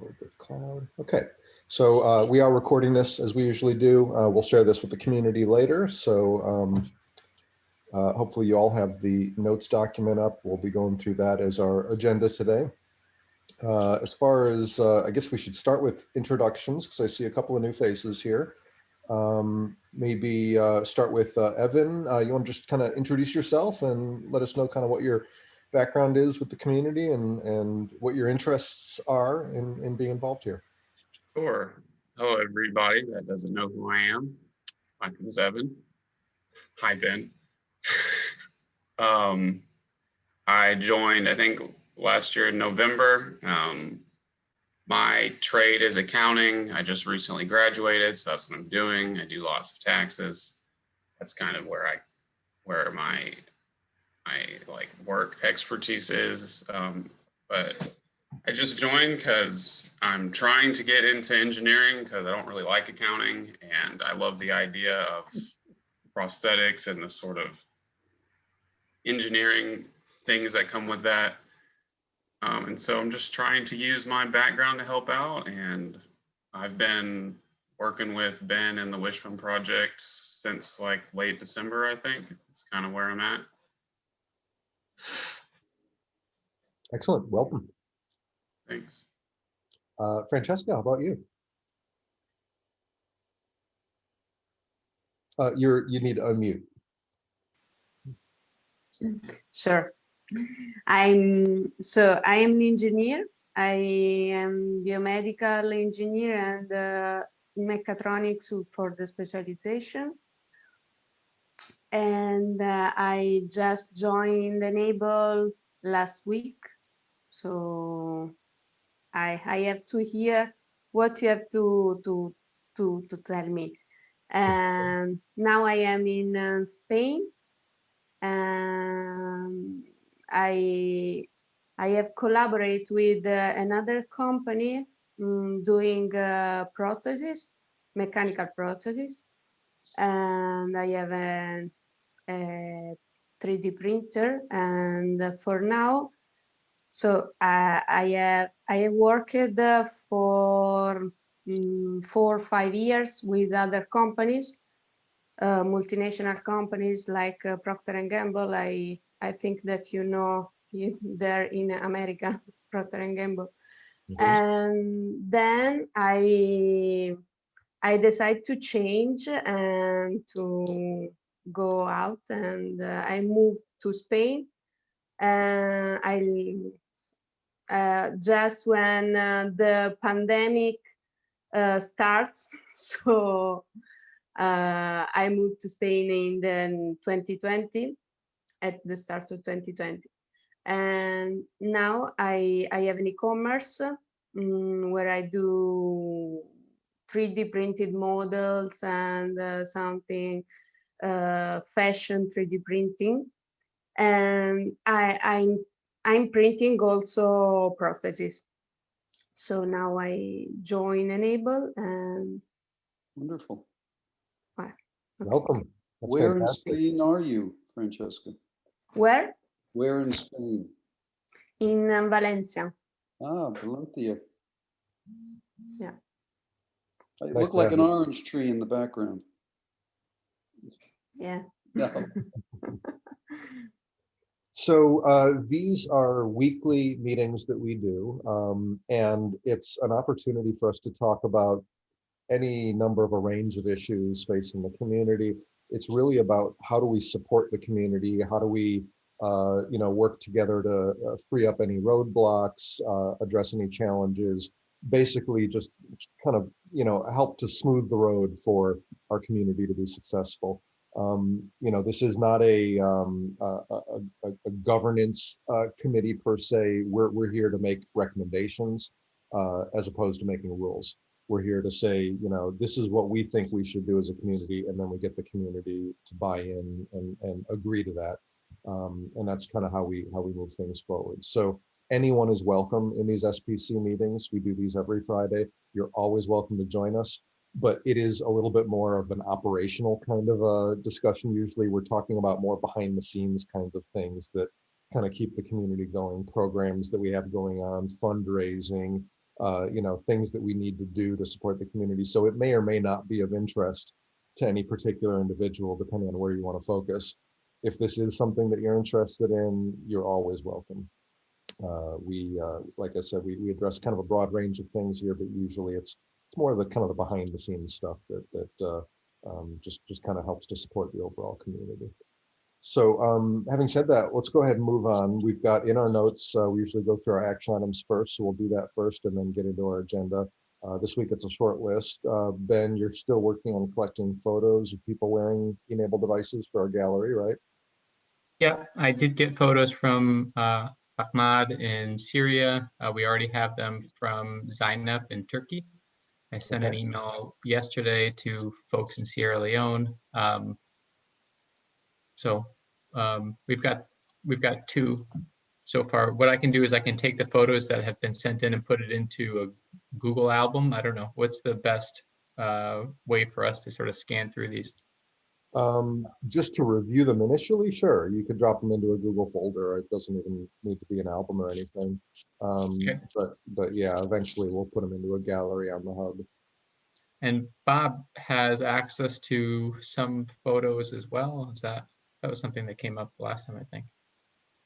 With cloud. Okay, so we are recording this as we usually do. We'll share this with the community later. So hopefully you all have the notes document up. We'll be going through that as our agenda today. As far as, I guess we should start with introductions because I see a couple of new faces here. Maybe start with Evan. You want to just kind of introduce yourself and let us know kind of what your background is with the community and what your interests are in being involved here. Sure. Hello, everybody that doesn't know who I am. My name is Evan. Hi, Ben. I joined, I think, last year in November. My trade is accounting. I just recently graduated, so that's what I'm doing. I do lots of taxes. That's kind of where my like work expertise is. But I just joined because I'm trying to get into engineering because I don't really like accounting, and I love the idea of prosthetics and the sort of engineering things that come with that. And so I'm just trying to use my background to help out, and I've been working with Ben and the Wishbone project since like late December, I think. It's kind of where I'm at. Excellent, welcome. Thanks. Francesca, how about you? You need to unmute. Sure. I am an engineer. I am biomedical engineer and mechatronics for the specialization. And I just joined e-NABLE last week. So I have to hear what you have to tell me. And now I am in Spain. I have collaborated with another company doing prostheses, mechanical prostheses, and I have a 3D printer. And for now, so I have worked for 4 or 5 years with other companies. Multinational companies like Procter & Gamble. I think that you know there in America, Procter & Gamble. Mm-hmm. And then I decided to change and to go out, and I moved to Spain. Just when the pandemic starts, so I moved to Spain in 2020, at the start of 2020. And now I have an e-commerce where I do 3D printed models and something fashion 3D printing. And I'm printing also processes. So now I join e-NABLE and wonderful. Okay. Welcome. That's Where fantastic. in Spain are you, Francesca? Where? Where in Spain? In Valencia. Ah, Valencia. Yeah. It Nice looked like an orange tree in the background. Yeah. No. So these are weekly meetings that we do, and it's an opportunity for us to talk about any number of a range of issues facing the community. It's really about how do we support the community? How do we work together to free up any roadblocks, address any challenges, basically just kind of, help to smooth the road for our community to be successful. This is not a governance committee per se. We're here to make recommendations as opposed to making rules. We're here to say, this is what we think we should do as a community, and then we get the community to buy in and agree to that. And that's kind of how we move things forward. So anyone is welcome in these SPC meetings. We do these every Friday. You're always welcome to join us, but it is a little bit more of an operational kind of a discussion. Usually we're talking about more behind the scenes kinds of things that kind of keep the community going, programs that we have going on, fundraising, things that we need to do to support the community. So it may or may not be of interest to any particular individual, depending on where you want to focus. If this is something that you're interested in, you're always welcome. Like I said, we address kind of a broad range of things here, but usually it's more of the kind of the behind the scenes stuff that just kind of helps to support the overall community. So having said that, let's go ahead and move on. We've got in our notes, we usually go through our action items first, so we'll do that first and then get into our agenda. This week it's a short list. Ben, you're still working on collecting photos of people wearing e-NABLE devices for our gallery, right? Yeah, I did get photos from Ahmad in Syria. We already have them from Zainab in Turkey. I sent an Okay. email yesterday to folks in Sierra Leone. We've got two so far. What I can do is I can take the photos that have been sent in and put it into a Google album. I don't know, what's the best way for us to sort of scan through these? Just to review them initially, sure, you could drop them into a Google folder. It doesn't even need to be an album or anything. Okay. But yeah, eventually we'll put them into a gallery on the hub. And Bob has access to some photos as well. That was something that came up last time, I think.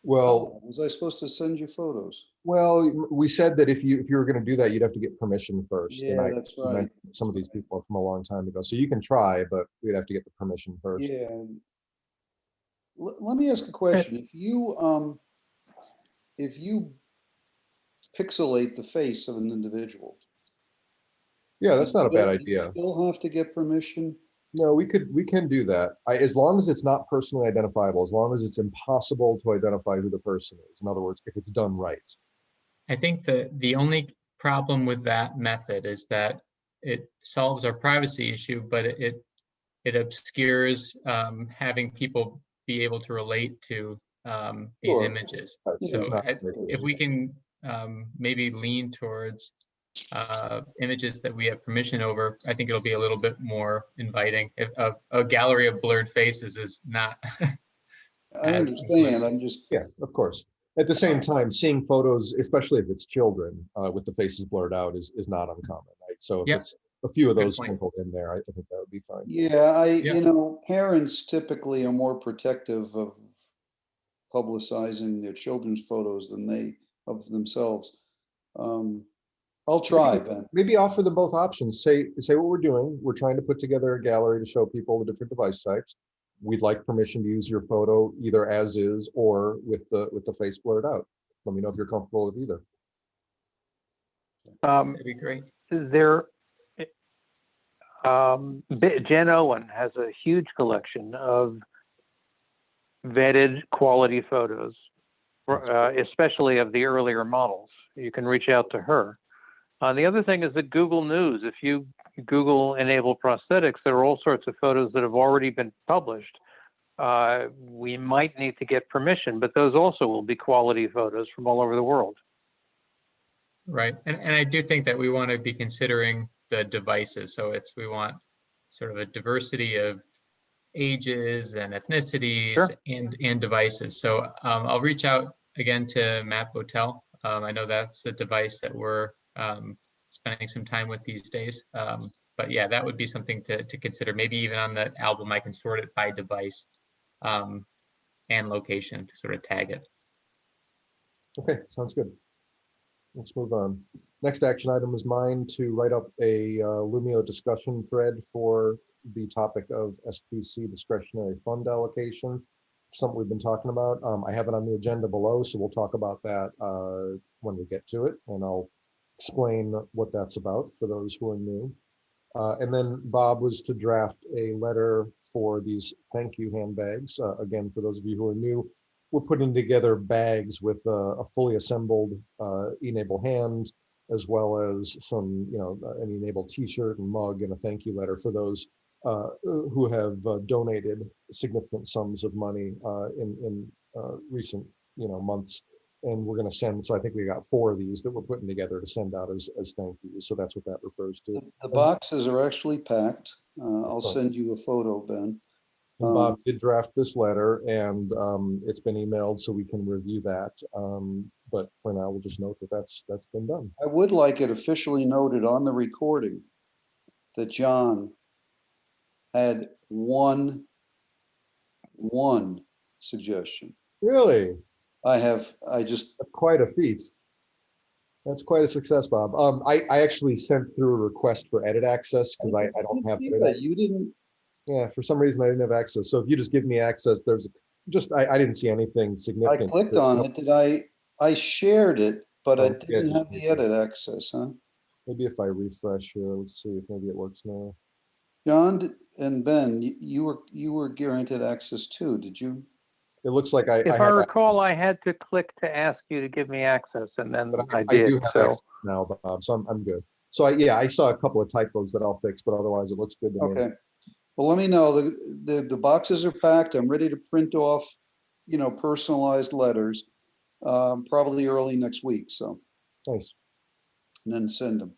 Well, Was I supposed to send you photos? well, we said that if you were going to do that, you'd have to get permission first. And Yeah, that's right. mentioned some of these people are from a long time ago, so you can try, but we'd have to get the permission first. Yeah. Let me ask a question. If you pixelate the face of an individual, Yeah, that's not a bad do you idea. still have to get permission? No, we can do that. As long as it's not personally identifiable, as long as it's impossible to identify who the person is. In other words, if it's done right. I think the only problem with that method is that it solves our privacy issue, but it obscures having people be able to relate to these Sure. images. It's So not if we can maybe lean towards images that we have permission over, I think it'll be a little bit more inviting. If a gallery of blurred faces is not. I understand. I'm just, Yeah, of course. At the same time, seeing photos, especially if it's children with the faces blurred out, is not uncommon, right? So if Yep. it's a few of Good those point. sprinkled in there, I think that would be fine. yeah, Yeah. parents typically are more protective of publicizing their children's photos than they of themselves. I'll try, Ben. Maybe offer them both options. Say what we're doing. We're trying to put together a gallery to show people the different device types. We'd like permission to use your photo either as is or with the face blurred out. Let me know if you're comfortable with either. That'd be great. Jen Owen has a huge collection of vetted quality photos, especially of the earlier models. You can reach out to her. The other thing is that Google News, if you Google e-NABLE prosthetics, there are all sorts of photos that have already been published. We might need to get permission, but those also will be quality photos from all over the world. Right. And I do think that we want to be considering the devices. So we want sort of a diversity of ages and ethnicities. Sure. and devices. So I'll reach out again to Matt Botel. I know that's a device that we're spending some time with these days. But yeah, that would be something to consider. Maybe even on the album, I can sort it by device and location to sort of tag it. Okay, sounds good. Let's move on. Next action item is mine to write up a Lumio discussion thread for the topic of SPC discretionary fund allocation, something we've been talking about. I have it on the agenda below, so we'll talk about that when we get to it, and I'll explain what that's about for those who are new. And then Bob was to draft a letter for these thank you handbags. Again, for those of you who are new, we're putting together bags with a fully assembled e-NABLE hand, as well as some, an e-NABLE t-shirt and mug and a thank you letter for those who have donated significant sums of money in recent, months. And we're going to send, so I think we got 4 of these that we're putting together to send out as thank yous. So that's what that refers to. The boxes are actually packed. I'll send you a photo, Ben. And Bob did draft this letter, and it's been emailed, so we can review that. But for now, we'll just note that that's been done. I would like it officially noted on the recording that John had one suggestion. Really? I just, That's quite a feat. That's quite a success, Bob. I actually sent through a request for edit access because I don't have edit access. you didn't, Yeah, for some reason I didn't have access. So if you just give me access, there's just, I didn't see anything I significant. clicked on it. I shared it, but I Oh, yeah, didn't have the edit access, huh? Maybe if I refresh here, let's see if maybe it works now. John and Ben, you were granted access too, did you? It looks like If I have recall, access, I had to click to ask you to give me access, and then but I I did. do have So access now, Bob, so I'm good. So I saw a couple of typos that I'll fix, but otherwise it looks good to me. Okay. Well, let me know. The boxes are packed. I'm ready to print off, personalized letters, probably early next week. So, Nice. and then send them.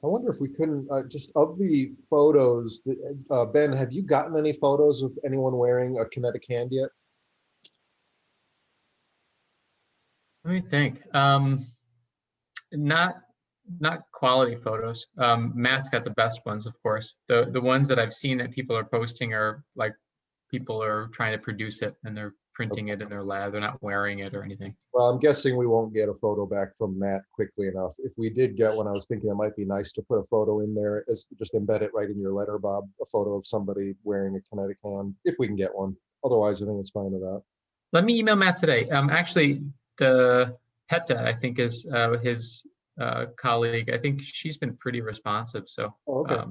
I wonder if we couldn't, just of the photos, Ben, have you gotten any photos of anyone wearing a kinetic hand yet? Let me think. Not quality photos. Matt's got the best ones, of course. The ones that I've seen that people are posting are like people are trying to produce it and they're printing it in their lab. They're not wearing it or anything. Well, I'm guessing we won't get a photo back from Matt quickly enough. If we did get one, I was thinking it might be nice to put a photo in there, as just embed it right in your letter, Bob, a photo of somebody wearing a kinetic hand, if we can get one. Otherwise, I think it's fine with that. Let me email Matt today. Actually, the Peta, I think, is his colleague. I think she's been pretty responsive. So Oh, okay.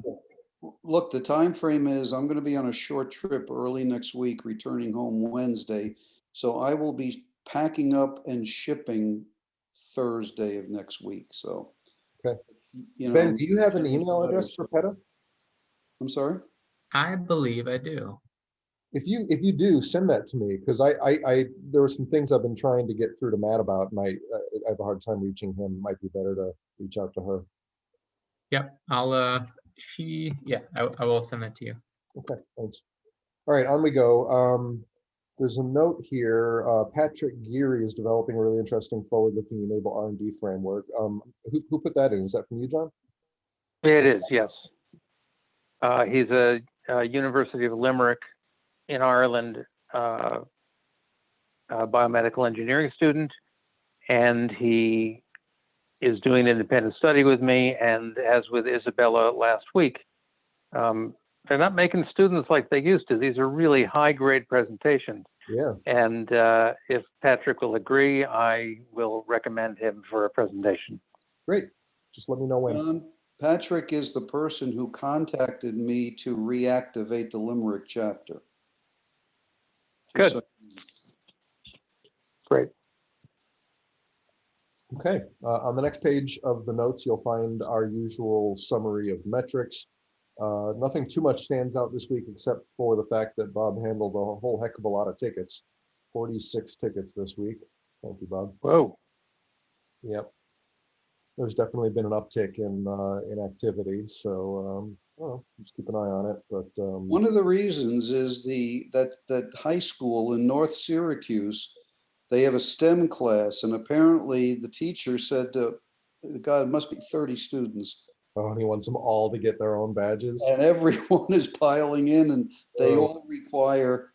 Look, the time frame is I'm going to be on a short trip early next week, returning home Wednesday. So I will be packing up and shipping Thursday of next week. So, Okay. Ben, do you have an send me email address letters. for PETA? I'm sorry? I believe I do. If you do, send that to me, because I there were some things I've been trying to get through to Matt about, and I have a hard time reaching him. Might be better to reach out to her. Yep. I will send that to you. Okay, thanks. All right, on we go. There's a note here. Patrick Geary is developing a really interesting forward-looking e-NABLE R&D framework. Who put that in? Is that from you, John? it is, yes. He's a University of Limerick in Ireland biomedical engineering student, and he is doing independent study with me, and as with Isabella last week. They're not making students like they used to. These are really high-grade presentations. Yeah. And if Patrick will agree, I will recommend him for a presentation. Great. Just let me know when. Patrick is the person who contacted me to reactivate the Limerick chapter. Good. So, Great. Okay. On the next page of the notes, you'll find our usual summary of metrics. Nothing too much stands out this week, except for the fact that Bob handled a whole heck of a lot of tickets. 46 tickets this week. Thank you, Bob. Whoa. Yep. There's definitely been an uptick in activity, so well, just keep an eye on it. But one of the reasons is that high school in North Syracuse, they have a STEM class, and apparently the teacher said, God, it must be 30 students. oh, and he wants them all to get their own badges. And everyone is piling in, and they all require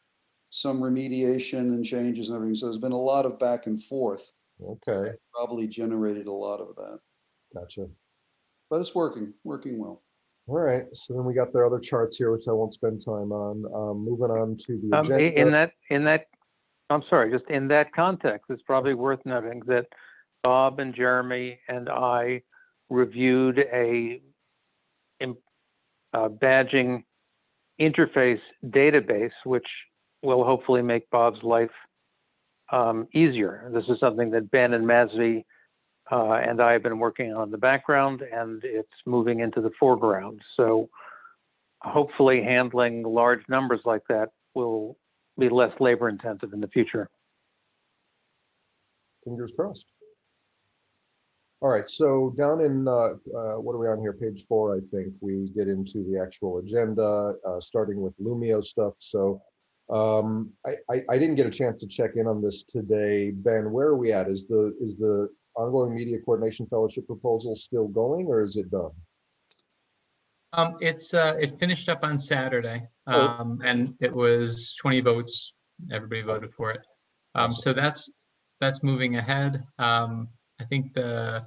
some remediation and changes and everything. So there's been a lot of back and forth. Okay. Probably generated a lot of that. Gotcha. But it's working well. All right. So then we got their other charts here, which I won't spend time on. Moving on to the agenda. I'm sorry, just in that context, it's probably worth noting that Bob and Jeremy and I reviewed a badging interface database, which will hopefully make Bob's life easier. This is something that Ben and Mazvi and I have been working on in the background, and it's moving into the foreground. So hopefully handling large numbers like that will be less labor intensive in the future. Fingers crossed. All right, so down in, what are we on here? Page 4, I think, we get into the actual agenda, starting with Lumio stuff. So I didn't get a chance to check in on this today. Ben, where are we at? Is the ongoing media coordination fellowship proposal still going, or is it done? It finished up on Saturday, Oh. and it was 20 votes. Everybody voted for it. So that's moving ahead. I think the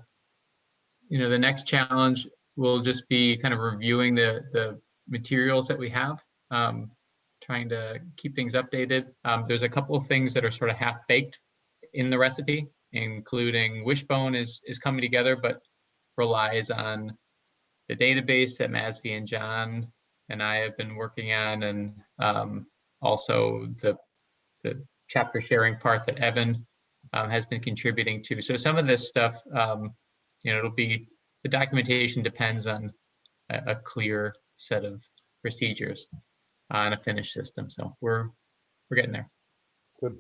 next challenge will just be kind of reviewing the materials that we have, trying to keep things updated. There's a couple of things that are sort of half baked in the recipe, including Wishbone is coming together, but relies on the database that Masvi and John and I have been working on, and also the chapter sharing part that Evan has been contributing to. So some of this stuff, it'll be, the documentation depends on a clear set of procedures on a finished system. So we're getting there. Good.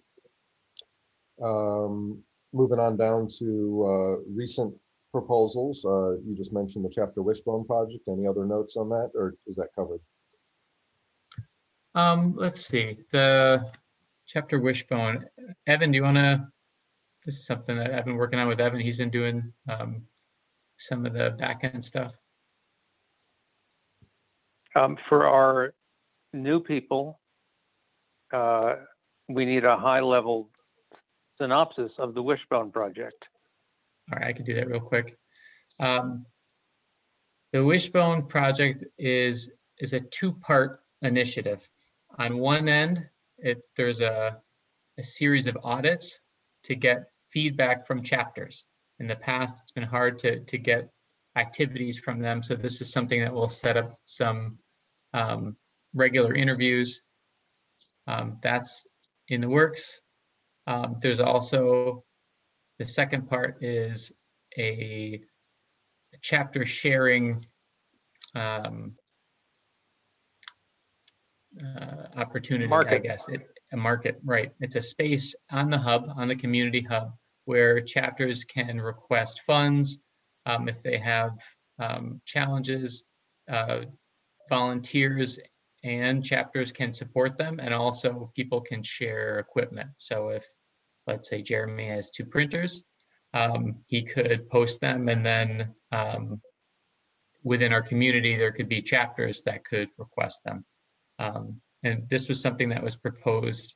Moving on down to recent proposals. You just mentioned the Chapter Wishbone project. Any other notes on that, or is that covered? Let's see, the Chapter Wishbone. Evan, do you want to? This is something that I've been working on with Evan. He's been doing some of the back end stuff. For our new people, we need a high-level synopsis of the Wishbone project. All right, I can do that real quick. The Wishbone project is a two-part initiative. On one end, there's a series of audits to get feedback from chapters. In the past, it's been hard to get activities from them. So this is something that will set up some regular interviews. That's in the works. There's also, the second part is a chapter sharing opportunity, Market. I guess. A market, right. It's a space on the hub, on the community hub, where chapters can request funds if they have challenges. Volunteers and chapters can support them, and also people can share equipment. So if, let's say, Jeremy has 2 printers, he could post them, and then within our community, there could be chapters that could request them. And this was something that was proposed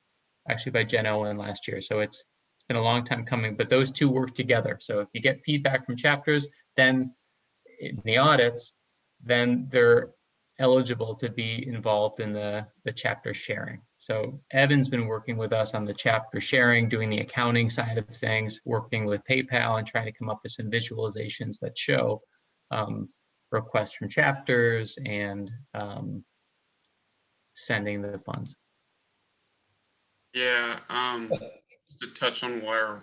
actually by Jen Owen last year. So it's been a long time coming, but those two work together. So if you get feedback from chapters, then in the audits, then they're eligible to be involved in the chapter sharing. So Evan's been working with us on the chapter sharing, doing the accounting side of things, working with PayPal and trying to come up with some visualizations that show requests from chapters and sending the funds. Yeah, to touch on where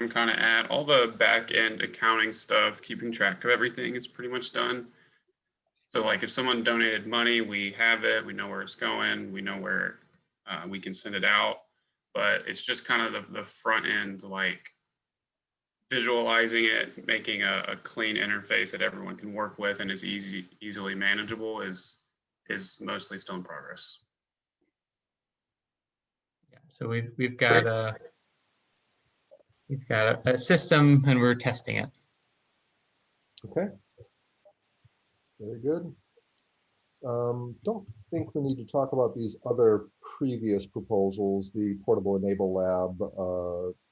I'm kind of at, all the back end accounting stuff, keeping track of everything, it's pretty much done. So like if someone donated money, we have it, we know where it's going, we know where we can send it out, but it's just kind of the front end, like visualizing it, making a clean interface that everyone can work with and is easily manageable is mostly still in progress. Yeah, so we've got a system and we're testing it. Okay. Very good. Don't think we need to talk about these other previous proposals, the portable e-NABLE lab,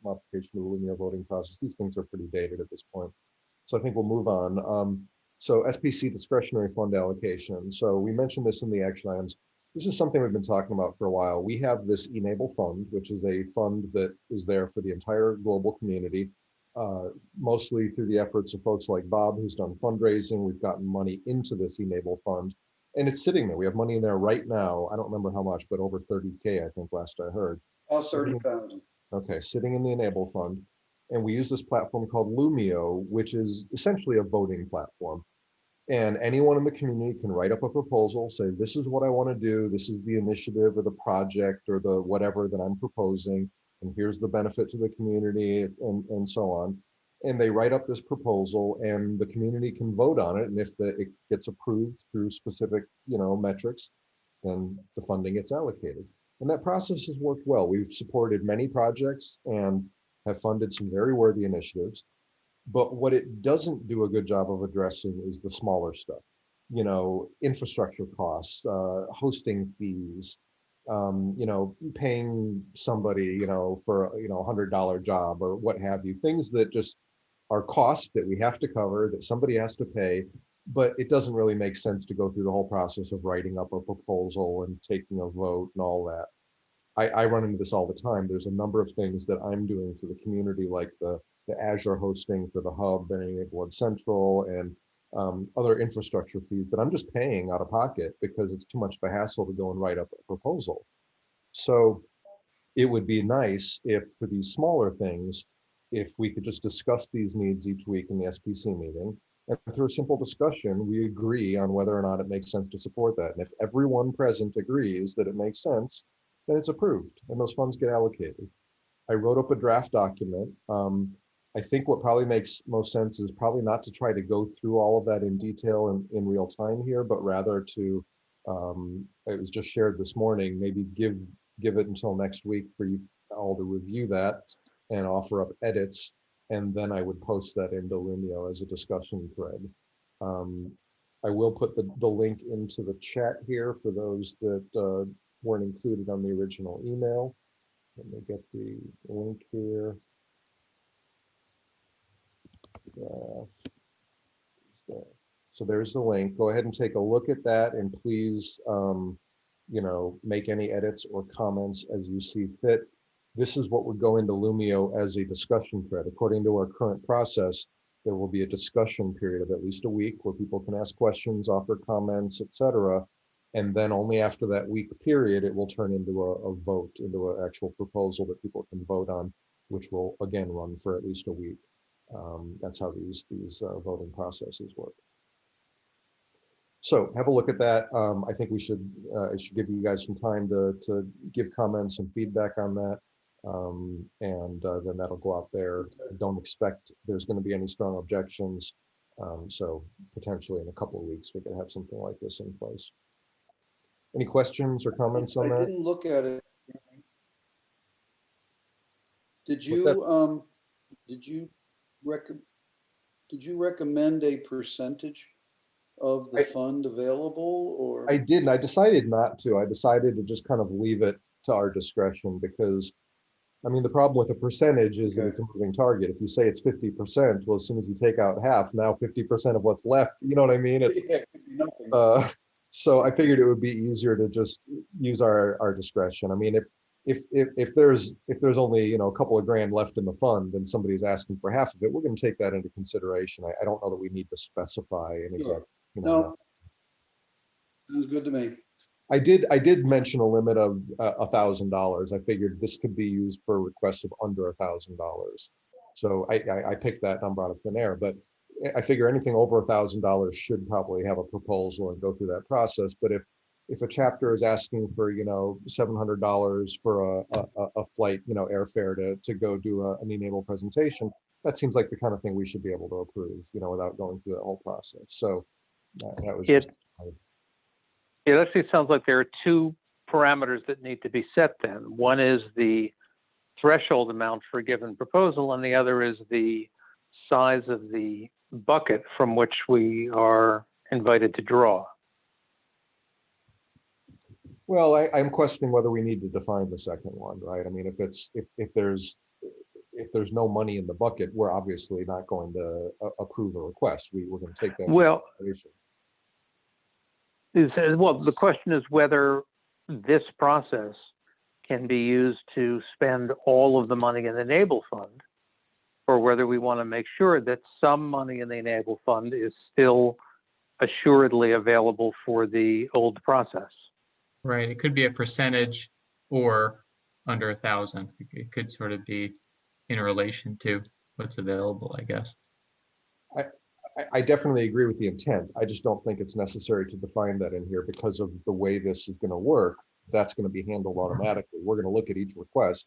modification of the linear voting process. These things are pretty dated at this point. So I think we'll move on. So SPC discretionary fund allocation. So we mentioned this in the action items. This is something we've been talking about for a while. We have this e-NABLE fund, which is a fund that is there for the entire global community, mostly through the efforts of folks like Bob, who's done fundraising. We've gotten money into this e-NABLE fund, and it's sitting there. We have money in there right now. I don't remember how much, but over 30K, I think last I heard. 30,000. Okay, sitting in the e-NABLE fund. And we use this platform called Lumio, which is essentially a voting platform. And anyone in the community can write up a proposal, say, this is what I want to do. This is the initiative or the project or the whatever that I'm proposing. And here's the benefit to the community and so on. And they write up this proposal and the community can vote on it. And if it gets approved through specific, metrics, then the funding gets allocated. And that process has worked well. We've supported many projects and have funded some very worthy initiatives. But what it doesn't do a good job of addressing is the smaller stuff, you know, infrastructure costs, hosting fees, you know, paying somebody, you know, for, you know, $100 job or what have you, things that just are costs that we have to cover, that somebody has to pay, but it doesn't really make sense to go through the whole process of writing up a proposal and taking a vote and all that. I run into this all the time. There's a number of things that I'm doing for the community, like the Azure hosting for the hub and e-NABLE Central and other infrastructure fees that I'm just paying out of pocket because it's too much of a hassle to go and write up a proposal. So it would be nice if for these smaller things, if we could just discuss these needs each week in the SPC meeting, and through a simple discussion, we agree on whether or not it makes sense to support that. And if everyone present agrees that it makes sense, then it's approved and those funds get allocated. I wrote up a draft document. I think what probably makes most sense is probably not to try to go through all of that in detail in real time here, but rather to, it was just shared this morning, maybe give it until next week for you all to review that and offer up edits. And then I would post that into Lumio as a discussion thread. I will put the link into the chat here for those that weren't included on the original email. Let me get the link here. So there's the link. Go ahead and take a look at that, and please, you know, make any edits or comments as you see fit. This is what would go into Lumio as a discussion thread. According to our current process, there will be a discussion period of at least a week where people can ask questions, offer comments, etc. And then only after that week period, it will turn into a vote, into an actual proposal that people can vote on, which will again run for at least a week. That's how these voting processes work. So have a look at that. I think we should, it should give you guys some time to give comments and feedback on that. Then that'll go out there. I don't expect there's going to be any strong objections. So potentially in a couple of weeks, we could have something like this in place. Any questions or comments on that? I didn't look at it. Did you recommend a percentage of the fund available, or? I didn't. I decided not to. I decided to just kind of leave it to our discretion because, I mean, the problem with a percentage is that it's a moving target. If you say it's 50%, well, as soon as you take out half, now 50% of what's left, you know what I mean? It's so I figured it would be easier to just use our discretion. I mean, if there's only, you know, a couple of grand left in the fund and somebody's asking for half of it, we're going to take that into consideration. I don't know that we need to specify an exact, you know. No, sounds good to me. I did mention a limit of $1,000. I figured this could be used for requests of under $1,000. So I picked that number out of thin air, but I figure anything over $1,000 should probably have a proposal and go through that process. But if a chapter is asking for, you know, $700 for a flight, you know, airfare to go do an e-NABLE presentation, that seems like the kind of thing we should be able to approve, you know, without going through that whole process. So that was just. It actually sounds like there are two parameters that need to be set then. One is the threshold amount for a given proposal, and the other is the size of the bucket from which we are invited to draw. Well, I'm questioning whether we need to define the second one, right? I mean, if there's no money in the bucket, we're obviously not going to approve a request. We're going to take that. Well, the question is whether this process can be used to spend all of the money in the e-NABLE fund, or whether we want to make sure that some money in the e-NABLE fund is still assuredly available for the old process. Right. It could be a percentage or under 1,000. It could sort of be in relation to what's available, I guess. I definitely agree with the intent. I just don't think it's necessary to define that in here because of the way this is going to work. That's going to be handled automatically. We're going to look at each request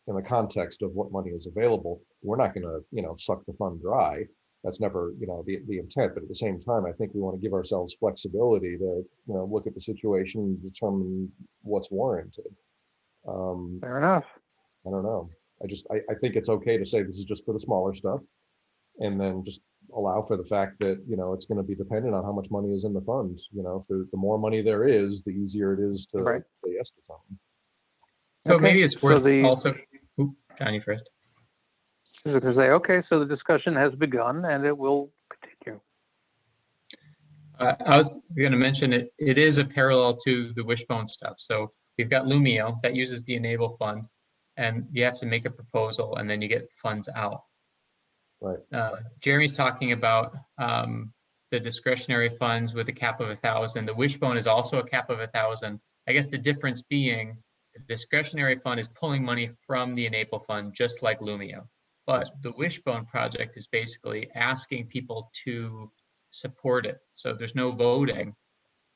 in the context of what money is available. We're not going to, you know, suck the fund dry. That's never, you know, the intent. But at the same time, I think we want to give ourselves flexibility to, you know, look at the situation and determine what's warranted. Fair enough. I don't know. I think it's okay to say this is just for the smaller stuff, and then just allow for the fact that, you know, it's going to be dependent on how much money is in the fund. You know, if the more money there is, the easier it is to Right. say yes to something. So Okay, maybe it's so worth the- also, oop, Johnny first. I was going to say, okay, so the discussion has begun and it will continue. I was going to mention it. It is a parallel to the Wishbone stuff. So we've got Lumio that uses the Enable fund, and you have to make a proposal, and then you get funds out. Right. Jeremy's talking about the discretionary funds with a cap of 1,000. The Wishbone is also a cap of 1,000. I guess the difference being the discretionary fund is pulling money from the Enable fund, just like Lumio. But the Wishbone project is basically asking people to support it. So there's no voting.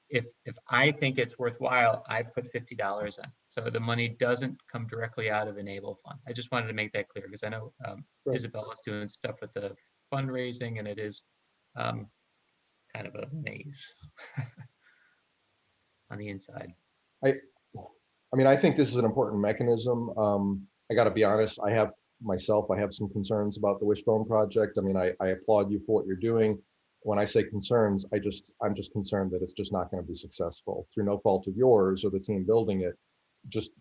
If I think it's worthwhile, I put $50 in. So the money doesn't come directly out of Enable fund. I just wanted to make that clear because I know Right. Isabella's doing stuff with the fundraising, and it is kind of a maze on the inside. I mean, I think this is an important mechanism. I got to be honest, I have some concerns about the Wishbone project. I mean, I applaud you for what you're doing. When I say concerns, I'm just concerned that it's just not going to be successful through no fault of yours or the team building it. Just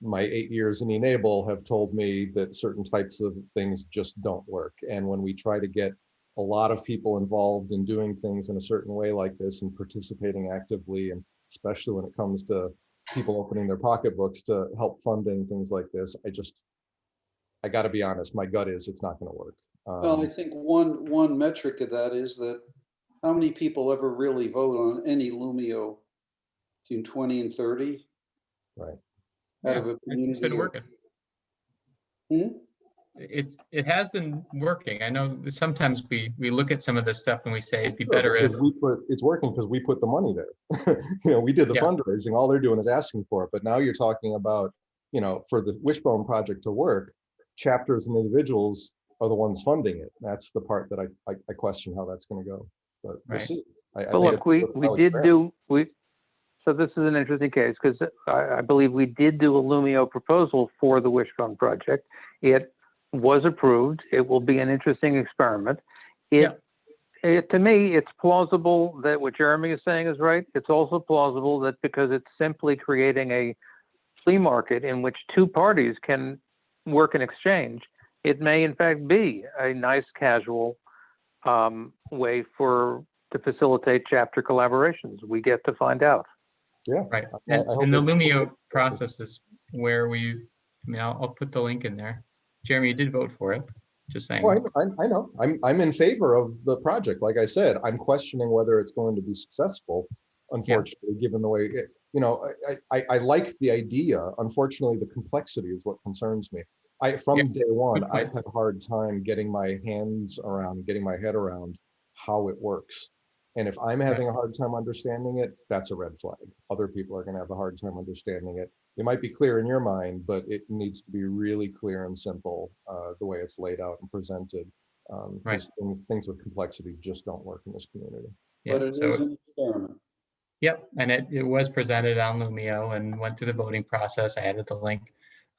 my 8 years in e-NABLE have told me that certain types of things just don't work. And when we try to get a lot of people involved in doing things in a certain way like this and participating actively, and especially when it comes to people opening their pocketbooks to help funding things like this, I got to be honest, my gut is it's not going to work. Well, I think one metric of that is that how many people ever really vote on any Lumio between 20 and 30 Right. out of a community? It's been working. It has been working. I know sometimes we look at some of this stuff and we say it'd be better if it's working because we put the money there. You know, we did the Yeah. fundraising. All they're doing is asking for it. But now you're talking about, you know, for the Wishbone project to work, chapters and individuals are the ones funding it. That's the part that I question how that's going to go. But we'll Right. see. But look, we did do, so this is an interesting case because I believe we did do a Lumio proposal for the Wishbone project. It was approved. It will be an interesting experiment. To me, it's plausible that what Jeremy is saying is right. It's also plausible that because it's simply creating a flea market in which two parties can work in exchange, it may in fact be a nice casual way to facilitate chapter collaborations. We get to find out. Yeah. Right. I hope And the it- Lumio process is where I'll put the link in there. Jeremy, you did vote for it, just saying. Oh, I know. I'm in favor of the project. Like I said, I'm questioning whether it's going to be successful, unfortunately, given the way you know, I like the idea. Unfortunately, the complexity is what concerns me. From day one, Good point. I've had a hard time getting my head around how it works. And if I'm having a hard time understanding it, that's a red flag. Other people are going to have a hard time understanding it. It might be clear in your mind, but it needs to be really clear and simple the way it's laid out and presented. Because things with complexity just don't work in this community. But it is an experiment. Yep, and it was presented on Lumio and went through the voting process. I added the link.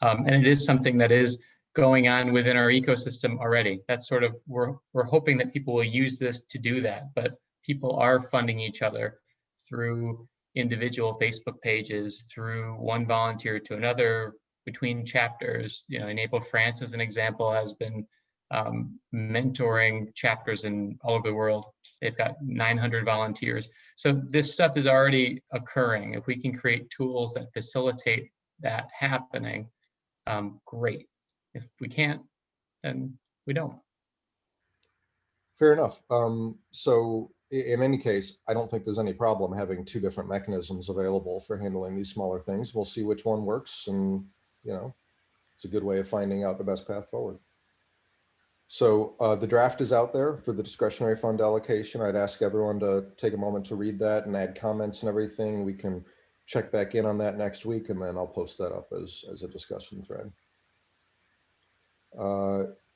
And it is something that is going on within our ecosystem already. That's sort of, we're hoping that people will use this to do that, but people are funding each other through individual Facebook pages, through one volunteer to another, between chapters. You know, e-NABLE France, as an example, has been mentoring chapters in all over the world. They've got 900 volunteers. So this stuff is already occurring. If we can create tools that facilitate that happening, great. If we can't, then we don't. Fair enough. So in any case, I don't think there's any problem having two different mechanisms available for handling these smaller things. We'll see which one works, and you know, it's a good way of finding out the best path forward. So the draft is out there for the discretionary fund allocation. I'd ask everyone to take a moment to read that and add comments and everything. We can check back in on that next week, and then I'll post that up as a discussion thread.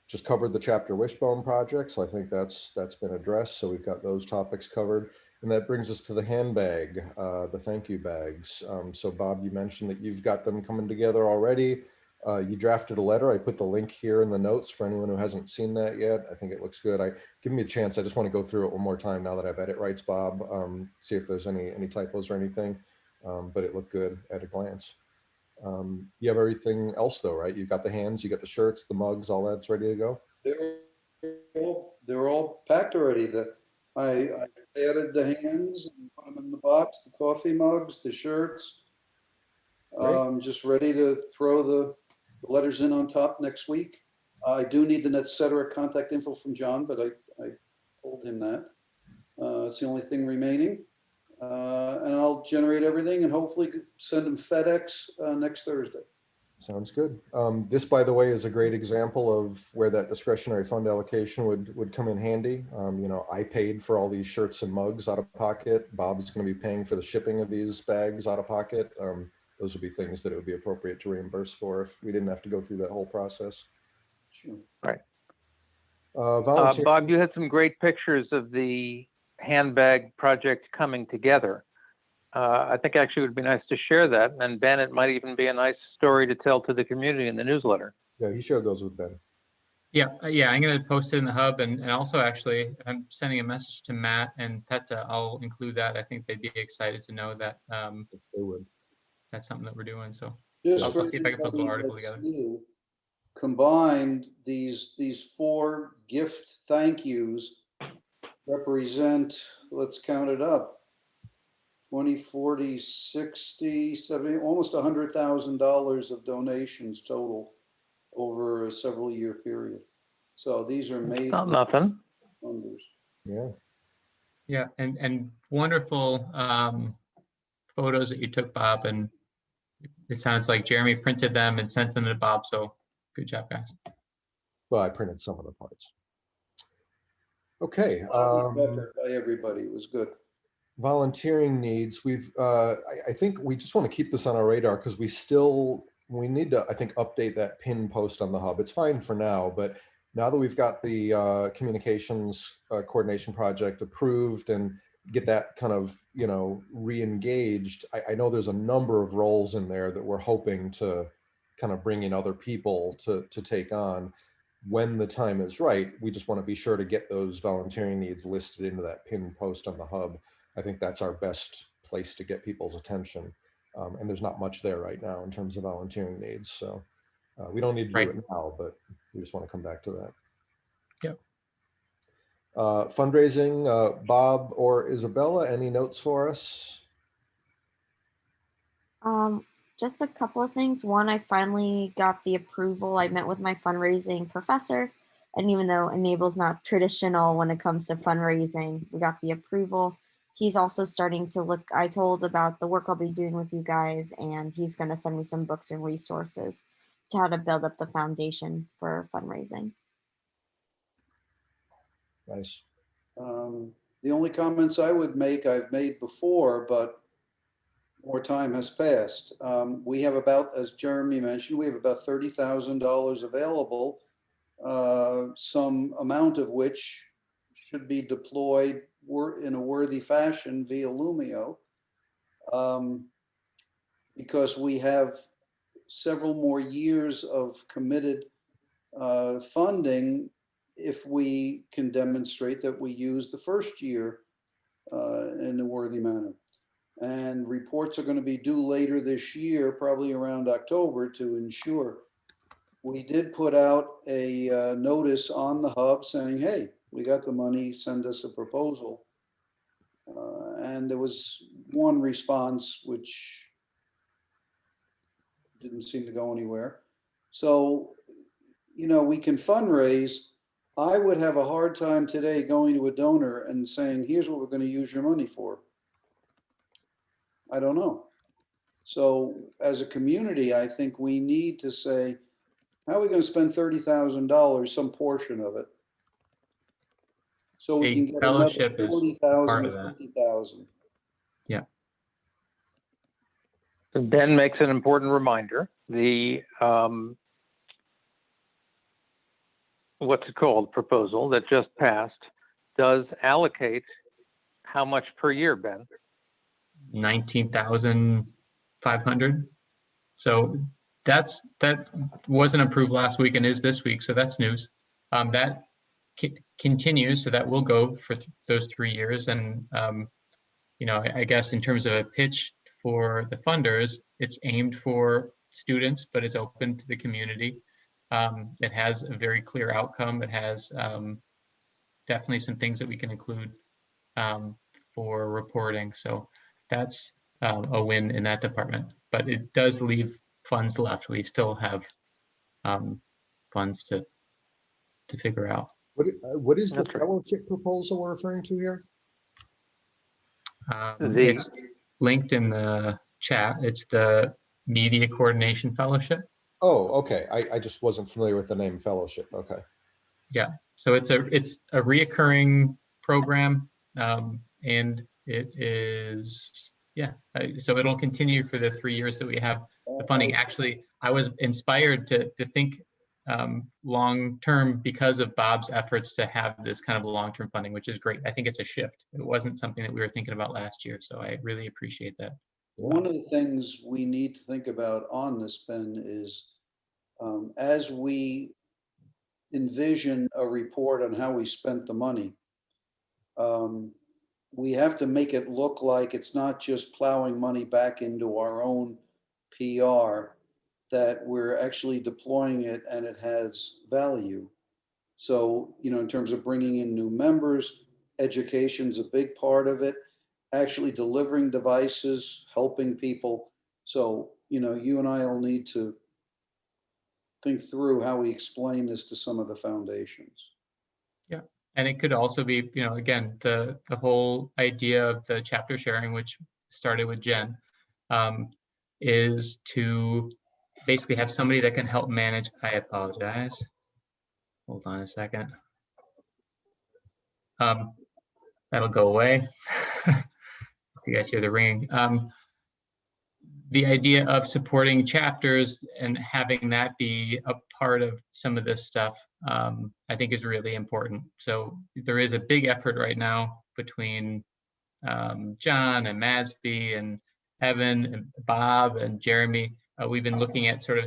just covered the chapter Wishbone project, so I think that's been addressed. So we've got those topics covered. And that brings us to the handbag, the thank you bags. So Bob, you mentioned that you've got them coming together already. You drafted a letter. I put the link here in the notes for anyone who hasn't seen that yet. I think it looks good. Give me a chance. I just want to go through it one more time now that I've edit rights, Bob. See if there's any typos or anything. But it looked good at a glance. You have everything else though, right? You've got the hands, you got the shirts, the mugs, all that's ready to go. They're all packed already. I added the hands and put them in the box, the coffee mugs, the shirts. Just ready to throw the letters in on top next week. I do need the etc. contact info from John, but I told him that. It's the only thing remaining. And I'll generate everything and hopefully send them FedEx next Thursday. Sounds good. This, by the way, is a great example of where that discretionary fund allocation would come in handy. You know, I paid for all these shirts and mugs out of pocket. Bob's going to be paying for the shipping of these bags out of pocket. Those would be things that it would be appropriate to reimburse for if we didn't have to go through that whole process. Sure. Right. Volunteer. Bob, you had some great pictures of the handbag project coming together. I think actually it would be nice to share that. And Ben, it might even be a nice story to tell to the community in the newsletter. Yeah, he shared those with Ben. Yeah, yeah, I'm going to post it in the hub, and also actually I'm sending a message to Matt and Teta. I'll include that. I think they'd be excited to know that They would. that's something that we're doing. So Just I'll for see if I can put a little article everybody that's together. new, combined, these 4 gift thank yous represent, let's count it up, 20, 40, 60, 70, almost $100,000 of donations total over a several year period. So these are It's major not nothing. numbers. Yeah. Yeah, and wonderful photos that you took, Bob, and it sounds like Jeremy printed them and sent them to Bob. So good job, guys. Well, I printed some of the parts. Okay. Effort by everybody, it was good. Volunteering needs. I think we just want to keep this on our radar because we need to, I think, update that pin post on the hub. It's fine for now, but now that we've got the communications coordination project approved and get that kind of, you know, re-engaged, I know there's a number of roles in there that we're hoping to kind of bring in other people to take on. When the time is right, we just want to be sure to get those volunteering needs listed into that pin post on the hub. I think that's our best place to get people's attention. And there's not much there right now in terms of volunteering needs. So we don't need to do it now, but we just want to come back to that. Yep. Fundraising, Bob or Isabella, any notes for us? Just a couple of things. One, I finally got the approval. I met with my fundraising professor, and even though e-NABLE's not traditional when it comes to fundraising, we got the approval. He's also starting to look, I told about the work I'll be doing with you guys, and he's going to send me some books and resources to how to build up the foundation for fundraising. Nice. The only comments I would make, I've made before, but more time has passed. We have about, as Jeremy mentioned, we have about $30,000 available, some amount of which should be deployed in a worthy fashion via Lumio, because we have several more years of committed funding if we can demonstrate that we use the first year in a worthy manner. And reports are going to be due later this year, probably around October, to ensure. We did put out a notice on the hub saying, hey, we got the money, send us a proposal. And there was one response which didn't seem to go anywhere. So, you know, we can fundraise. I would have a hard time today going to a donor and saying, here's what we're going to use your money for. I don't know. So as a community, I think we need to say, how are we going to spend $30,000, some portion of it, so we can get another Fellowship is 40,000 part or of that. 50,000. Yeah. So Ben makes an important reminder. The what's it called, proposal that just passed does allocate how much per year, Ben? 19,500. So that wasn't approved last week and is this week, so that's news. That continues, so that will go for those 3 years. And you know, I guess in terms of a pitch for the funders, it's aimed for students, but it's open to the community. It has a very clear outcome. It has definitely some things that we can include for reporting. So that's a win in that department, but it does leave funds left. We still have funds to figure out. What is the That's right. fellowship proposal we're referring to here? It's linked in the chat. It's the Media Coordination Fellowship. Oh, okay. I just wasn't familiar with the name fellowship. Okay. Yeah, so it's a reoccurring program, and it is, yeah. So it'll continue for the 3 years that we have the funding. Actually, I was inspired to think long-term because of Bob's efforts to have this kind of long-term funding, which is great. I think it's a shift. It wasn't something that we were thinking about last year, so I really appreciate that. One of the things we need to think about on this, Ben, is as we envision a report on how we spent the money, we have to make it look like it's not just plowing money back into our own PR, that we're actually deploying it and it has value. So, you know, in terms of bringing in new members, education's a big part of it, actually delivering devices, helping people. So, you know, you and I will need to think through how we explain this to some of the foundations. Yeah, and it could also be, you know, again, the whole idea of the chapter sharing, which started with Jen, is to basically have somebody that can help manage. I apologize. Hold on a second. That'll go away. You guys hear the ringing. The idea of supporting chapters and having that be a part of some of this stuff, I think is really important. So there is a big effort right now between John and Masby and Evan and Bob and Jeremy. We've been looking at sort of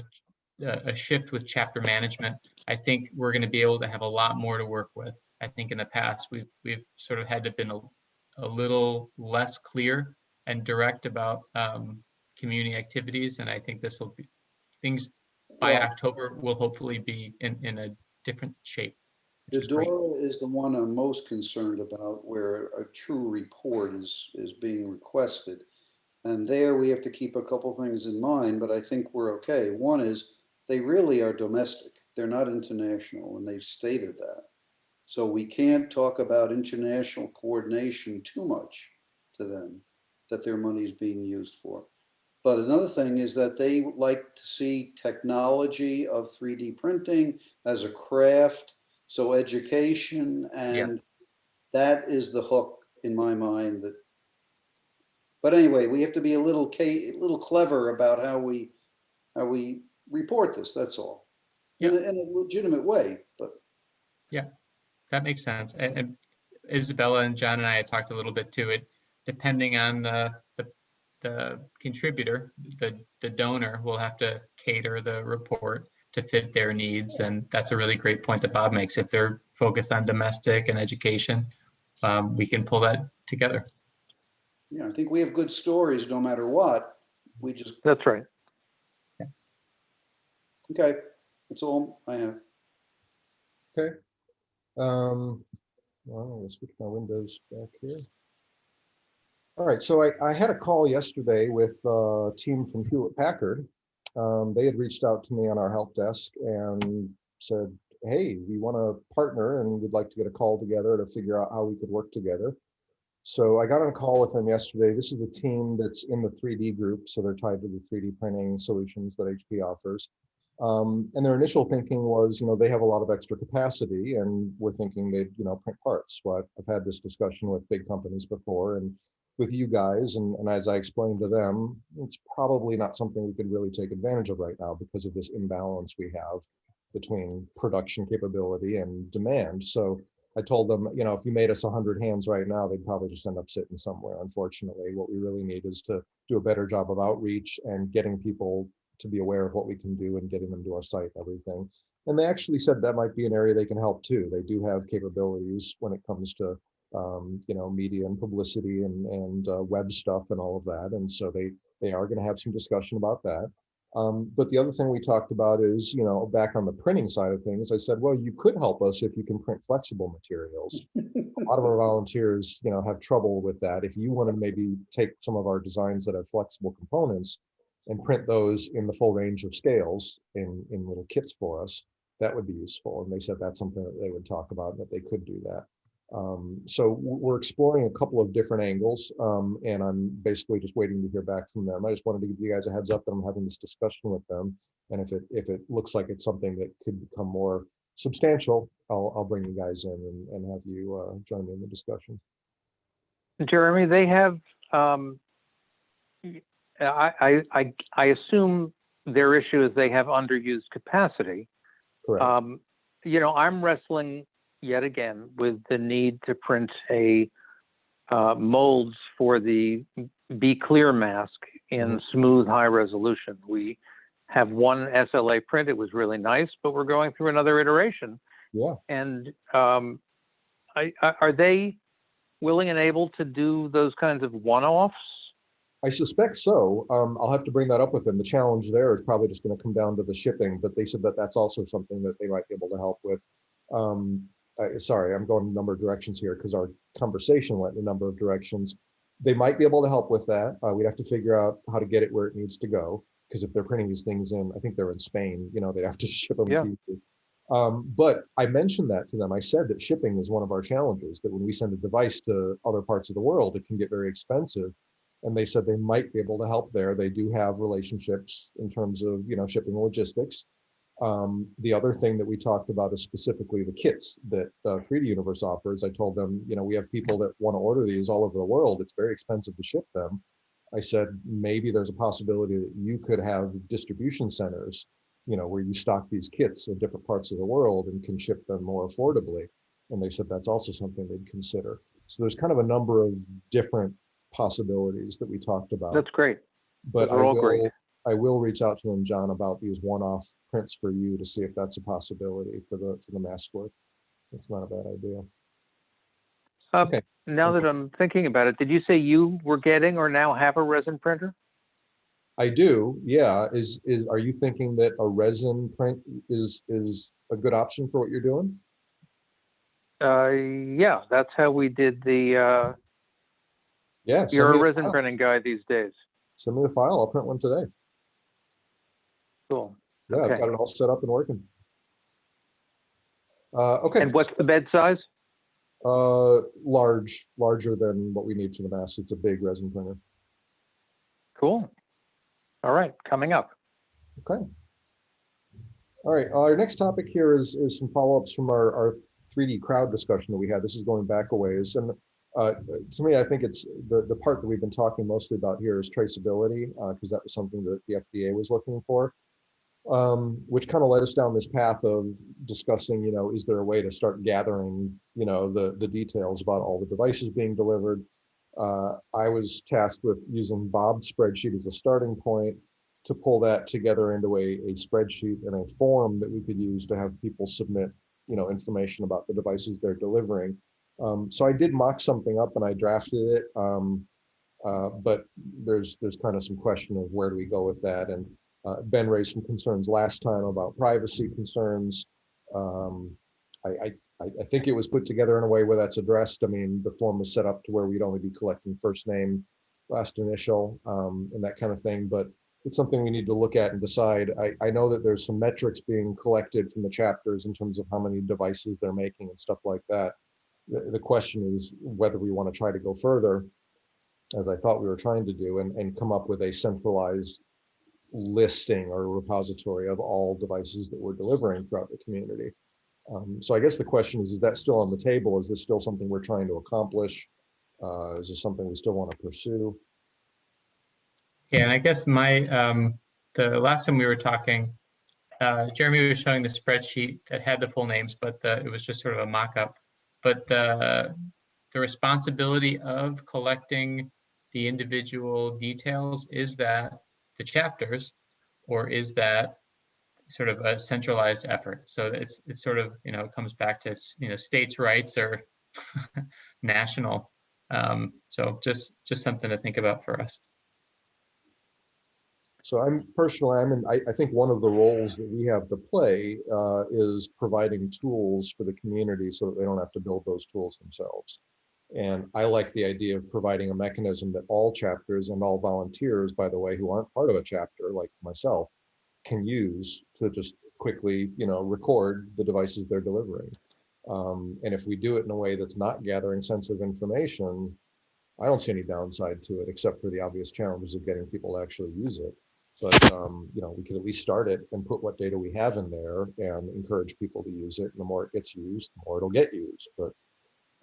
a shift with chapter management. I think we're going to be able to have a lot more to work with. I think in the past we've sort of had to been a little less clear and direct about community activities, and I think this will be things by October will hopefully be in a different shape. The DORA is the one I'm most concerned about, where a true report is being requested. And there we have to keep a couple things in mind, but I think we're okay. One is they really are domestic. They're not international, and they've stated that. So we can't talk about international coordination too much to them, that their money is being used for. But another thing is that they like to see technology of 3D printing as a craft. So education, and that is the hook in my mind. That, but anyway, we have to be a little clever about how we report this. That's all, in a legitimate way. But yeah, that makes sense. And Isabella and John and I had talked a little bit to it, depending on the contributor, the donor will have to cater the report to fit their needs. And that's a really great point that Bob makes. If they're focused on domestic and education, we can pull that together. Yeah, I think we have good stories no matter what. We just. That's right. Yeah. Okay, that's all I have. Okay. Well, I'm going to switch my windows back here. All right, so I had a call yesterday with a team from Hewlett Packard. They had reached out to me on our help desk and said, hey, we want to partner and we'd like to get a call together to figure out how we could work together. So I got on a call with them yesterday. This is a team that's in the 3D group, so they're tied to the 3D printing solutions that HP offers. And their initial thinking was, you know, they have a lot of extra capacity and we're thinking they'd, you know, print parts. Well, I've had this discussion with big companies before and with you guys, and as I explained to them, it's probably not something we could really take advantage of right now because of this imbalance we have between production capability and demand. So I told them, you know, if you made us 100 hands right now, they'd probably just end up sitting somewhere. Unfortunately, what we really need is to do a better job of outreach and getting people to be aware of what we can do and getting them to our site and everything. And they actually said that might be an area they can help too. They do have capabilities when it comes to you know, media and publicity and web stuff and all of that. And so they are going to have some discussion about that. But the other thing we talked about is, you know, back on the printing side of things, I said, well, you could help us if you can print flexible materials. A lot of our volunteers, you know, have trouble with that. If you want to maybe take some of our designs that have flexible components and print those in the full range of scales in little kits for us, that would be useful. And they said that's something that they would talk about, that they could do that. So we're exploring a couple of different angles, and I'm basically just waiting to hear back from them. I just wanted to give you guys a heads up that I'm having this discussion with them, and if it looks like it's something that could become more substantial, I'll bring you guys in and have you join me in the discussion. Jeremy, they have, I assume their issue is they have underused capacity. Correct. You know, I'm wrestling yet again with the need to print a molds for the Be Clear mask in smooth high resolution. We have one SLA print. It was really nice, but we're going through another iteration. Yeah. And are they willing and able to do those kinds of one-offs? I suspect so. I'll have to bring that up with them. The challenge there is probably just going to come down to the shipping, but they said that that's also something that they might be able to help with. Sorry, I'm going a number of directions here because our conversation went in a number of directions. They might be able to help with that. We'd have to figure out how to get it where it needs to go, because if they're printing these things in, I think they're in Spain, you know, they'd have to ship them to you. But I mentioned that to them. I said that shipping is one of our challenges, that when we send a device to other parts of the world, it can get very expensive. And they said they might be able to help there. They do have relationships in terms of, you know, shipping logistics. The other thing that we talked about is specifically the kits that 3D Universe offers. I told them, you know, we have people that want to order these all over the world. It's very expensive to ship them. I said, maybe there's a possibility that you could have distribution centers, you know, where you stock these kits in different parts of the world and can ship them more affordably. And they said that's also something they'd consider. So there's kind of a number of different possibilities that we talked about. That's great. But I will reach out to them, John, about these one-off prints for you to see if that's a possibility for the mask work. It's not a bad idea. Okay. Now that I'm thinking about it, did you say you were getting or now have a resin printer? I do, yeah. Are you thinking that a resin print is a good option for what you're doing? Yeah, that's how we did the. Yeah. You're a resin printing guy these days. Send me the file. I'll print one today. Cool. Yeah, Okay. I've got it all set up and working. Okay. And what's the bed size? Larger than what we need for the mask. It's a big resin printer. Cool. All right, coming up. Okay. All right, our next topic here is some follow-ups from our 3D crowd discussion that we had. This is going back a ways. And to me, I think it's the part that we've been talking mostly about here is traceability, because that was something that the FDA was looking for, which kind of led us down this path of discussing, you know, is there a way to start gathering, you know, the details about all the devices being delivered. I was tasked with using Bob's spreadsheet as a starting point to pull that together into a spreadsheet and a form that we could use to have people submit, you know, information about the devices they're delivering. So I did mock something up and I drafted it, but there's kind of some question of where do we go with that. And Ben raised some concerns last time about privacy concerns. I think it was put together in a way where that's addressed. I mean, the form was set up to where we'd only be collecting first name, last initial, and that kind of thing. But it's something we need to look at and decide. I know that there's some metrics being collected from the chapters in terms of how many devices they're making and stuff like that. The question is whether we want to try to go further, as I thought we were trying to do, and come up with a centralized listing or repository of all devices that we're delivering throughout the community. So I guess the question is that still on the table? Is this still something we're trying to accomplish? Is this something we still want to pursue? Yeah, and I guess my the last time we were talking, Jeremy was showing the spreadsheet that had the full names, but it was just sort of a mock-up. But the responsibility of collecting the individual details, is that the chapters, or is that sort of a centralized effort? So it's sort of, comes back to, states' rights or national. So just something to think about for us. So I think one of the roles that we have to play is providing tools for the community so that they don't have to build those tools themselves. And I like the idea of providing a mechanism that all chapters and all volunteers, by the way, who aren't part of a chapter, like myself, can use to just quickly, record the devices they're delivering. And if we do it in a way that's not gathering sensitive information, I don't see any downside to it, except for the obvious challenges of getting people to actually use it. But we could at least start it and put what data we have in there and encourage people to use it. And the more it gets used, the more it'll get used. But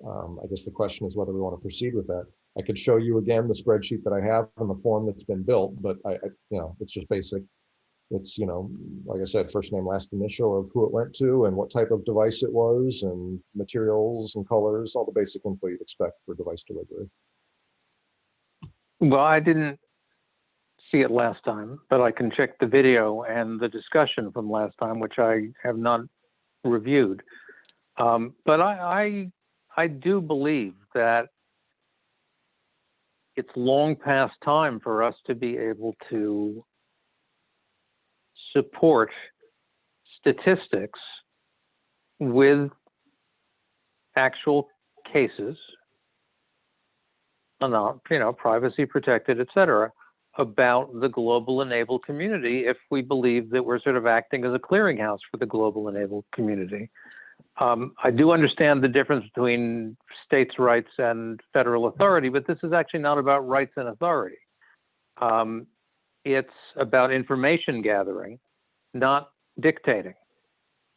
I guess the question is whether we want to proceed with that. I could show you again the spreadsheet that I have and the form that's been built, but it's just basic. It's, like I said, first name, last initial of who it went to and what type of device it was and materials and colors, all the basic info you'd expect for device delivery. Well, I didn't see it last time, but I can check the video and the discussion from last time, which I have not reviewed. But I do believe that it's long past time for us to be able to support statistics with actual cases, privacy protected, et cetera, about the global enabled community if we believe that we're sort of acting as a clearinghouse for the global enabled community. I do understand the difference between states' rights and federal authority, but this is actually not about rights and authority. It's about information gathering, not dictating.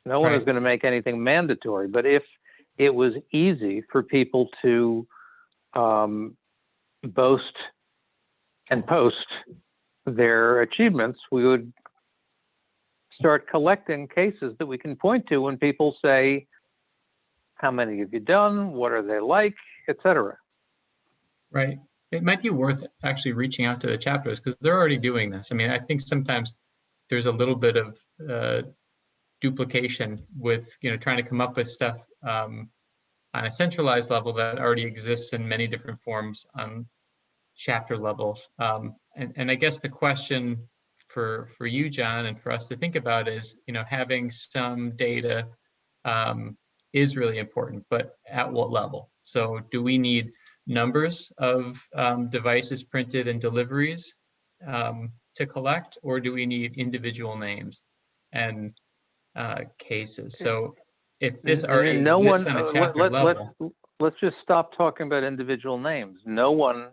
No one is going to make anything mandatory, but if it was easy for people to boast and post their achievements, we would start collecting cases that we can point to when people say, how many have you done? What are they like, etc. Right. It might be worth actually reaching out to the chapters because they're already doing this. I mean, I think sometimes there's a little bit of duplication with, trying to come up with stuff on a centralized level that already exists in many different forms on chapter levels. And I guess the question for you, John, and for us to think about is, having some data is really important, but at what level? So do we need numbers of devices printed and deliveries to collect, or do we need individual names and cases? So if this already exists on a chapter level, let's just stop talking about individual names. No one.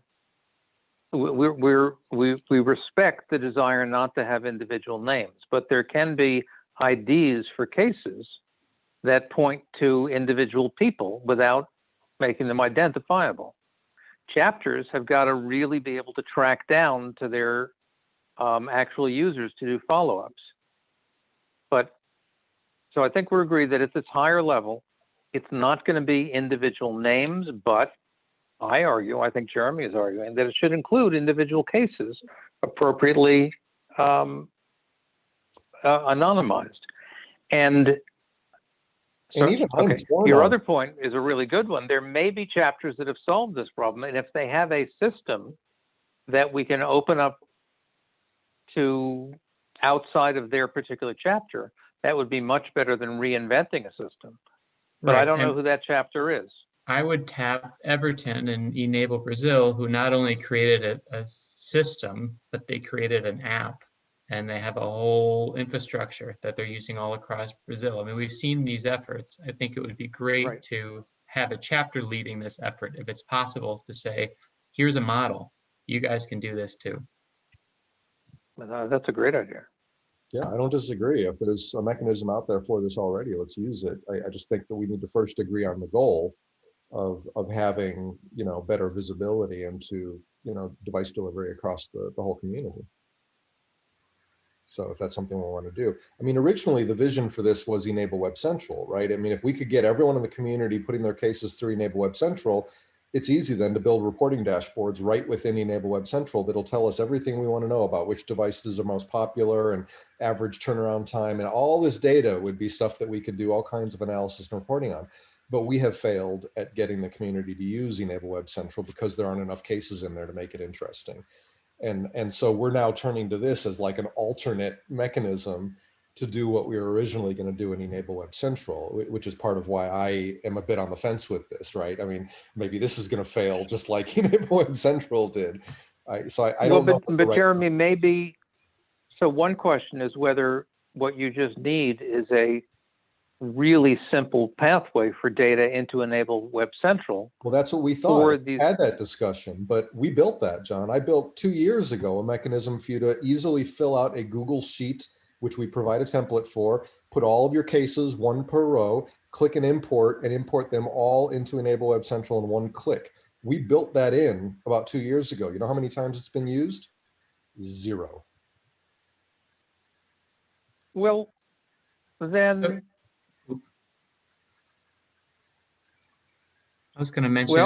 We respect the desire not to have individual names, but there can be IDs for cases that point to individual people without making them identifiable. Chapters have got to really be able to track down to their actual users to do follow-ups. So I think we're agreed that at this higher level, it's not going to be individual names, but I think Jeremy is arguing that it should include individual cases appropriately anonymized. And even your other point is a really good one. There may be chapters that have solved this problem, and if they have a system that we can open up to outside of their particular chapter, that would be much better than reinventing a system. But I don't know who that chapter is. I would tap Everton and e-NABLE Brazil, who not only created a system, but they created an app, and they have a whole infrastructure that they're using all across Brazil. I mean, we've seen these efforts. I think it would be great to have a chapter leading this effort, if it's possible, to say, here's a model. You guys can do this too. That's a great idea. Yeah, I don't disagree. If there's a mechanism out there for this already, let's use it. I just think that we need to first agree on the goal of having, better visibility into, device delivery across the whole community. So if that's something we want to do. I mean, originally the vision for this was e-NABLE Web Central, right? I mean, if we could get everyone in the community putting their cases through e-NABLE Web Central, it's easy then to build reporting dashboards right within e-NABLE Web Central that'll tell us everything we want to know about which devices are most popular and average turnaround time. And all this data would be stuff that we could do all kinds of analysis and reporting on. But we have failed at getting the community to use e-NABLE Web Central because there aren't enough cases in there to make it interesting. And so we're now turning to this as like an alternate mechanism to do what we were originally going to do in e-NABLE Web Central, which is part of why I am a bit on the fence with this, right? I mean, maybe this is going to fail just like e-NABLE Web Central did. I don't know. But Jeremy, maybe, so one question is whether what you just need is a really simple pathway for data into e-NABLE Web Central. Well, that's what we thought. We had that discussion, but we built that, John. I built 2 years ago a mechanism for you to easily fill out a Google Sheet, which we provide a template for, put all of your cases, one per row, click and import them all into e-NABLE Web Central in one click. We built that in about 2 years ago. You know how many times it's been used? 0. Well, then... I was going to mention,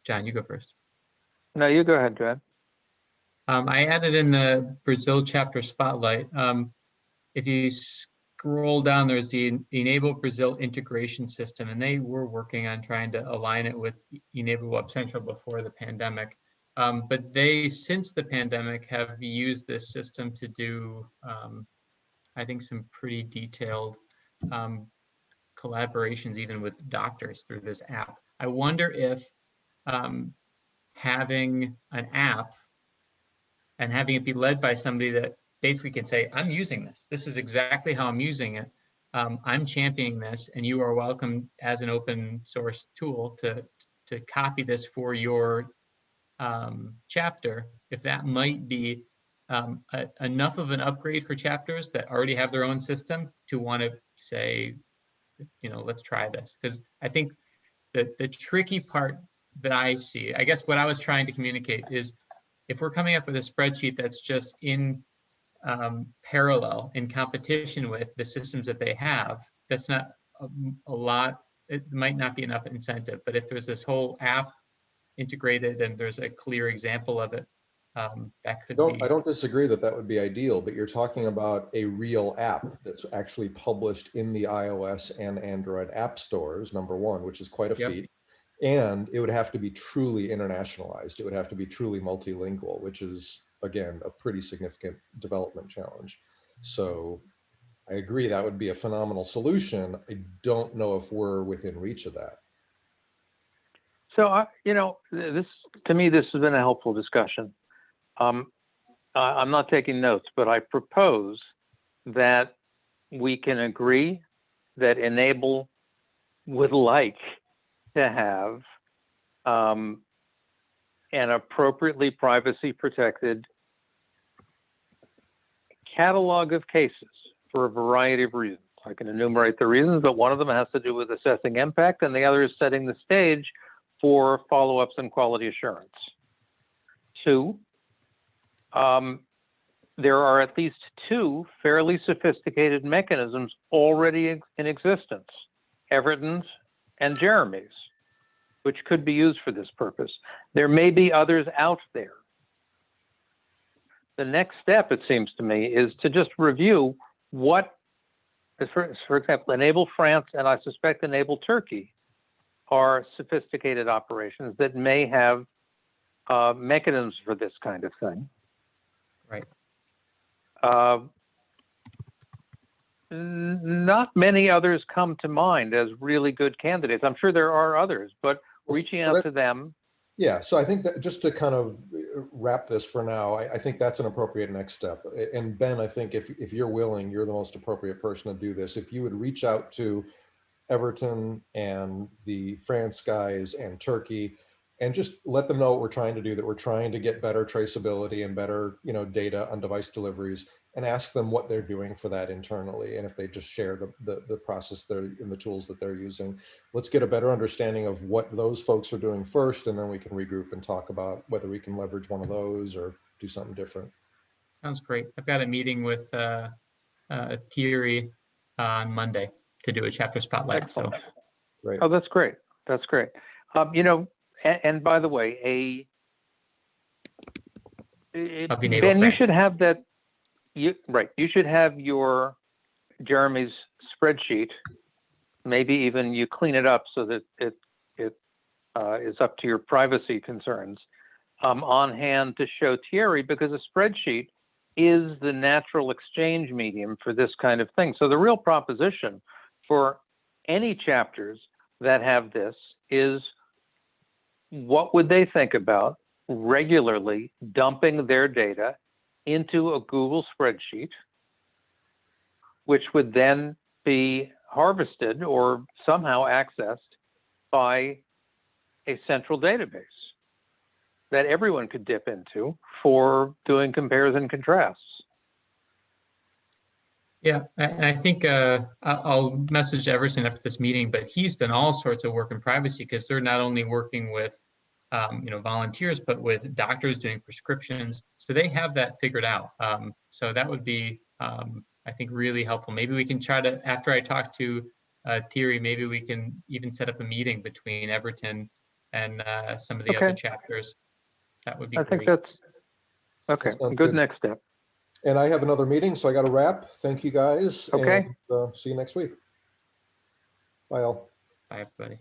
John, you go first. No, you go ahead, John. I added in the Brazil chapter spotlight. If you scroll down, there's the e-NABLE Brazil integration system, and they were working on trying to align it with e-NABLE Web Central before the pandemic. But they, since the pandemic, have used this system to do, I think, some pretty detailed collaborations even with doctors through this app. I wonder if having an app and having it be led by somebody that basically can say, I'm using this. This is exactly how I'm using it. I'm championing this, and you are welcome as an open source tool to copy this for your chapter. If that might be enough of an upgrade for chapters that already have their own system to want to say, you know, let's try this. Because I think that the tricky part that I see, I guess what I was trying to communicate is, if we're coming up with a spreadsheet that's just in parallel, in competition with the systems that they have, that's not a lot, it might not be enough incentive. But if there's this whole app integrated and there's a clear example of it, that could be. I don't disagree that that would be ideal, but you're talking about a real app that's actually published in the iOS and Android app stores, number one, which is quite a feat. And it would have to be truly internationalized. It would have to be truly multilingual, which is, again, a pretty significant development challenge. So I agree that would be a phenomenal solution. I don't know if we're within reach of that. So, you know, to me, this has been a helpful discussion. I'm not taking notes, but I propose that we can agree that e-NABLE would like to have an appropriately privacy protected catalog of cases for a variety of reasons. I can enumerate the reasons, but one of them has to do with assessing impact, and the other is setting the stage for follow-ups and quality assurance. 2, there are at least 2 fairly sophisticated mechanisms already in existence, Everton's and Jeremy's, which could be used for this purpose. There may be others out there. The next step, it seems to me, is to just review what, for example, e-NABLE France and I suspect e-NABLE Turkey are sophisticated operations that may have mechanisms for this kind of thing. Right. Not many others come to mind as really good candidates. I'm sure there are others, but reaching out to them. Yeah, so I think that just to kind of wrap this for now, I think that's an appropriate next step. And Ben, I think if you're willing, you're the most appropriate person to do this. If you would reach out to Everton and the France guys and Turkey, and just let them know what we're trying to do, that we're trying to get better traceability and better, you know, data on device deliveries, and ask them what they're doing for that internally. And if they just share the process they're in, the tools that they're using, let's get a better understanding of what those folks are doing first, and then we can regroup and talk about whether we can leverage one of those or do something different. Sounds great. I've got a meeting with Thierry on Monday to do a chapter spotlight. So Excellent. Great. Oh, that's great. That's great. You know, and by the way, Of the e-NABLE Ben, you should France. have that. You should have your Jeremy's spreadsheet. Maybe even you clean it up so that it is up to your privacy concerns on hand to show Thierry, because a spreadsheet is the natural exchange medium for this kind of thing. So the real proposition for any chapters that have this is, what would they think about regularly dumping their data into a Google spreadsheet, which would then be harvested or somehow accessed by a central database that everyone could dip into for doing compares and contrasts. yeah, and I think I'll message Everson after this meeting, but he's done all sorts of work in privacy because they're not only working with volunteers, but with doctors doing prescriptions. So they have that figured out. So that would be, I think, really helpful. Maybe we can try to, after I talk to Thierry, maybe we can even set up a meeting between Everton and some of the other chapters. That would be great. I think that's okay. That sounds Good good. next step. And I have another meeting, so I got to wrap. Thank you, guys. Okay. And, see you next week. Bye, all. Bye, everybody.